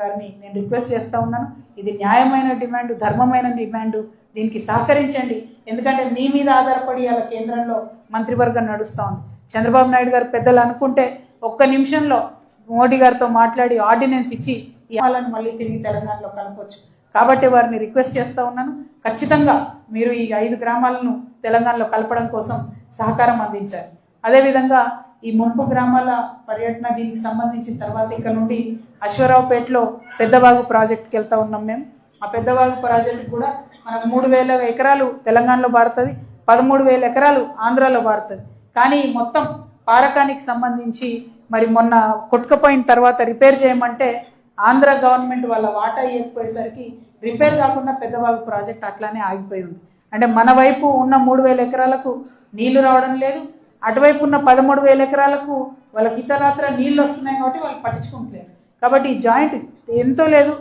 గారిని నేను రిక్వెస్ట్ చేస్తా ఉన్నాను. ఇది న్యాయమైన డిమాండ్, ధర్మమైన డిమాండ్. దీనికి సహకరించండి. ఎందుకంటే మీ మీద ఆధారపడి అలా కేంద్రంలో మంత్రివర్గం నడుస్తూ ఉంది. చంద్రబాబు నాయుడు గారు పెద్దలు అనుకుంటే ఒక్క నిమిషంలో మోడీ గారితో మాట్లాడి ఆర్డినెన్స్ ఇచ్చి ఈ వాళ్ళని మళ్ళీ తిరిగి తెలంగాణలో కలపవచ్చు. కాబట్టి వారిని రిక్వెస్ట్ చేస్తూ ఉన్నాను, ఖచ్చితంగా మీరు ఈ 5 గ్రామాలను తెలంగాణలో కలపడం కోసం సహకారం అందించాలి. అదేవిధంగా ఈ ముంపు గ్రామాల పర్యటన దీనికి సంబంధించిన తర్వాత ఇక్కడ నుండి అశ్వరావుపేటలో పెద్దవాగు ప్రాజెక్ట్కి వెళ్తా ఉన్నాం మేము. ఆ పెద్దవాగు ప్రాజెక్ట్ కూడా మనకు 3,000 ఎకరాలు తెలంగాణలో పారుతుంది, 13,000 ఎకరాలు ఆంధ్రాలో పారుతుంది. కానీ మొత్తం పారకానికి సంబంధించి మరి మొన్న కొట్టుకుపోయిన తర్వాత రిపేర్ చేయమంటే ఆంధ్ర గవర్నమెంట్ వాళ్ళ వాటా ఇవ్వకపోయేసరికి రిపేర్ కాకుండా పెద్దవాగు ప్రాజెక్ట్ అట్లానే ఆగిపోయి ఉంది. అంటే మన వైపు ఉన్న 3,000 ఎకరాలకు నీళ్లు రావడం లేదు, అటువైపు ఉన్న 13,000 ఎకరాలకు వాళ్ళకి ఇతరత్ర నీళ్ళు వస్తున్నాయి కాబట్టి వాళ్ళు పట్టించుకుంటలేరు. కాబట్టి ఈ జాయింట్ ఎంతో లేదు,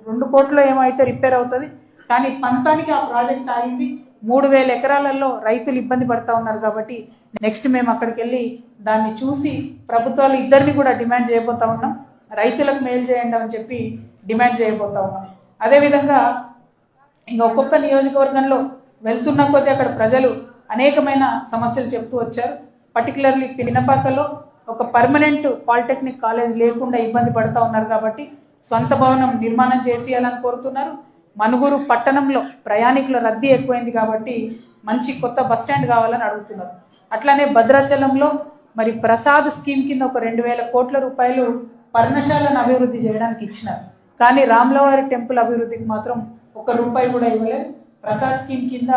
2 కోట్లు ఏమో అయితే రిపేర్ అవుతుంది. కానీ పంతానికి ఆ ప్రాజెక్ట్ ఆగింది. 3,000 ఎకరాలలో రైతులు ఇబ్బంది పడతా ఉన్నారు. కాబట్టి నెక్స్ట్ మేము అక్కడికి వెళ్ళి దాన్ని చూసి ప్రభుత్వాలు ఇద్దరిని కూడా డిమాండ్ చేయబోతా ఉన్నాం, రైతులకు మేలు చేయండి అని చెప్పి డిమాండ్ చేయబోతా ఉన్నాం. అదేవిధంగా ఇంకా ఒక్కొక్క నియోజకవర్గంలో వెళ్తున్న కొద్దీ అక్కడ ప్రజలు అనేకమైన సమస్యలు చెప్తూ వచ్చారు. పర్టికులర్లీ పినపాకలో ఒక పర్మనెంట్ పాలిటెక్నిక్ కాలేజ్ లేకుండా ఇబ్బంది పడుతూ ఉన్నారు. కాబట్టి స్వంత భవనం నిర్మాణం చేసేయాలని కోరుతున్నారు. మనుగురు పట్టణంలో ప్రయాణికుల రద్దీ ఎక్కువైంది కాబట్టి మంచి కొత్త బస్టాండ్ కావాలని అడుగుతున్నారు. అట్లానే భద్రాచలంలో మరి ప్రసాద్ స్కీమ్ కింద ఒక 2,000 కోట్ల రూపాయలు పర్ణశాలను అభివృద్ధి చేయడానికి ఇచ్చినారు. కానీ రామ్లవారి టెంపుల్ అభివృద్ధికి మాత్రం 1 రూపాయి కూడా ఇవ్వలేదు. ప్రసాద్ స్కీమ్ కింద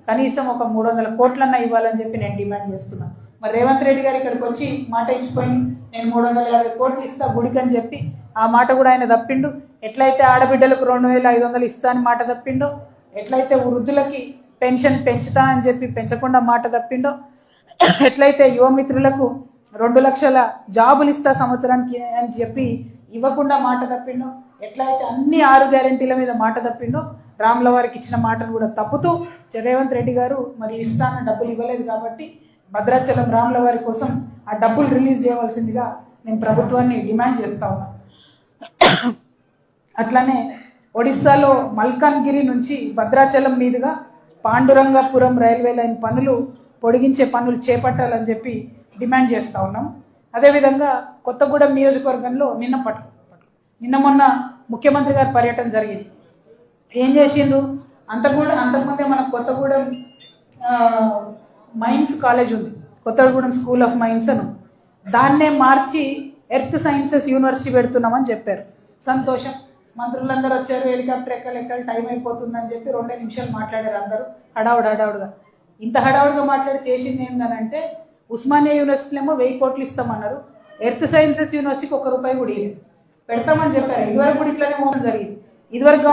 కనీసం ఒక 300 కోట్లన్నా ఇవ్వాలని చెప్పి నేను డిమాండ్ చేస్తున్నాను. మరి రేవంత్ రెడ్డి గారు ఇక్కడికి వచ్చి మాట ఇచ్చిపోయి నేను 350 కోట్లు ఇస్తా గుడికి అని చెప్పి ఆ మాట కూడా ఆయన తప్పిండు. ఎట్లయితే ఆడబిడ్డలకు 2,500 ఇస్తా అని మాట తప్పిండో, ఎట్లయితే వృద్ధులకి పెన్షన్ పెంచుతా అని చెప్పి పెంచకుండా మాట తప్పిండో, ఎట్లయితే యువమిత్రులకు 2 లక్షల జాబులు ఇస్తా సంవత్సరానికి అని చెప్పి ఇవ్వకుండా మాట తప్పిండో, ఎట్లయితే అన్ని 6 గ్యారెంటీల మీద మాట తప్పిండో, రామ్ల వారికి ఇచ్చిన మాటను కూడా తప్పుతూ రేవంత్ రెడ్డి గారు మరి ఇస్తాన డబ్బులు ఇవ్వలేదు. కాబట్టి భద్రాచలం రామ్ల వారి కోసం ఆ డబ్బులు రిలీజ్ చేయవలసిందిగా నేను ప్రభుత్వాన్ని డిమాండ్ చేస్తా ఉన్నాను. అట్లానే ఒడిస్సాలో మల్కాన్గిరి నుంచి భద్రాచలం మీదుగా పాండురంగపురం రైల్వే లైన్ పనులు పొడిగించే పనులు చేపట్టాలని చెప్పి డిమాండ్ చేస్తూ ఉన్నాం. అదేవిధంగా కొత్తగూడెం నియోజకవర్గంలో నిన్న మొన్న ముఖ్యమంత్రి గారి పర్యటన జరిగింది. ఏం చేసిండ్రు? అంతకుముందే మన కొత్తగూడెం మైన్స్ కాలేజ్ ఉంది, కొత్తగూడెం స్కూల్ ఆఫ్ మైన్స్ అని, దాన్నే మార్చి ఎర్త్ సైన్సెస్ యూనివర్సిటీ పెడుతున్నామని చెప్పారు. సంతోషం, మంత్రులందరూ వచ్చారు, హెలికాప్టర్ ఎక్కలు టైం అయిపోతుందని చెప్పి 2 నిమిషాలు మాట్లాడారు అందరూ హడావుడిగా. ఇంత హడావుడిగా మాట్లాడి చేసింది ఏంటంటే ఉస్మానియా యూనివర్సిటీలో ఏమో 1000 కోట్లు ఇస్తామన్నారు, ఎర్త్ సైన్సెస్ యూనివర్సిటీకి 1 రూపాయి కూడా ఇవ్వలేదు. పెడతామని చెప్పారు. ఇదివరకు కూడా ఇట్లానే మోసం జరిగింది. ఇదివరకు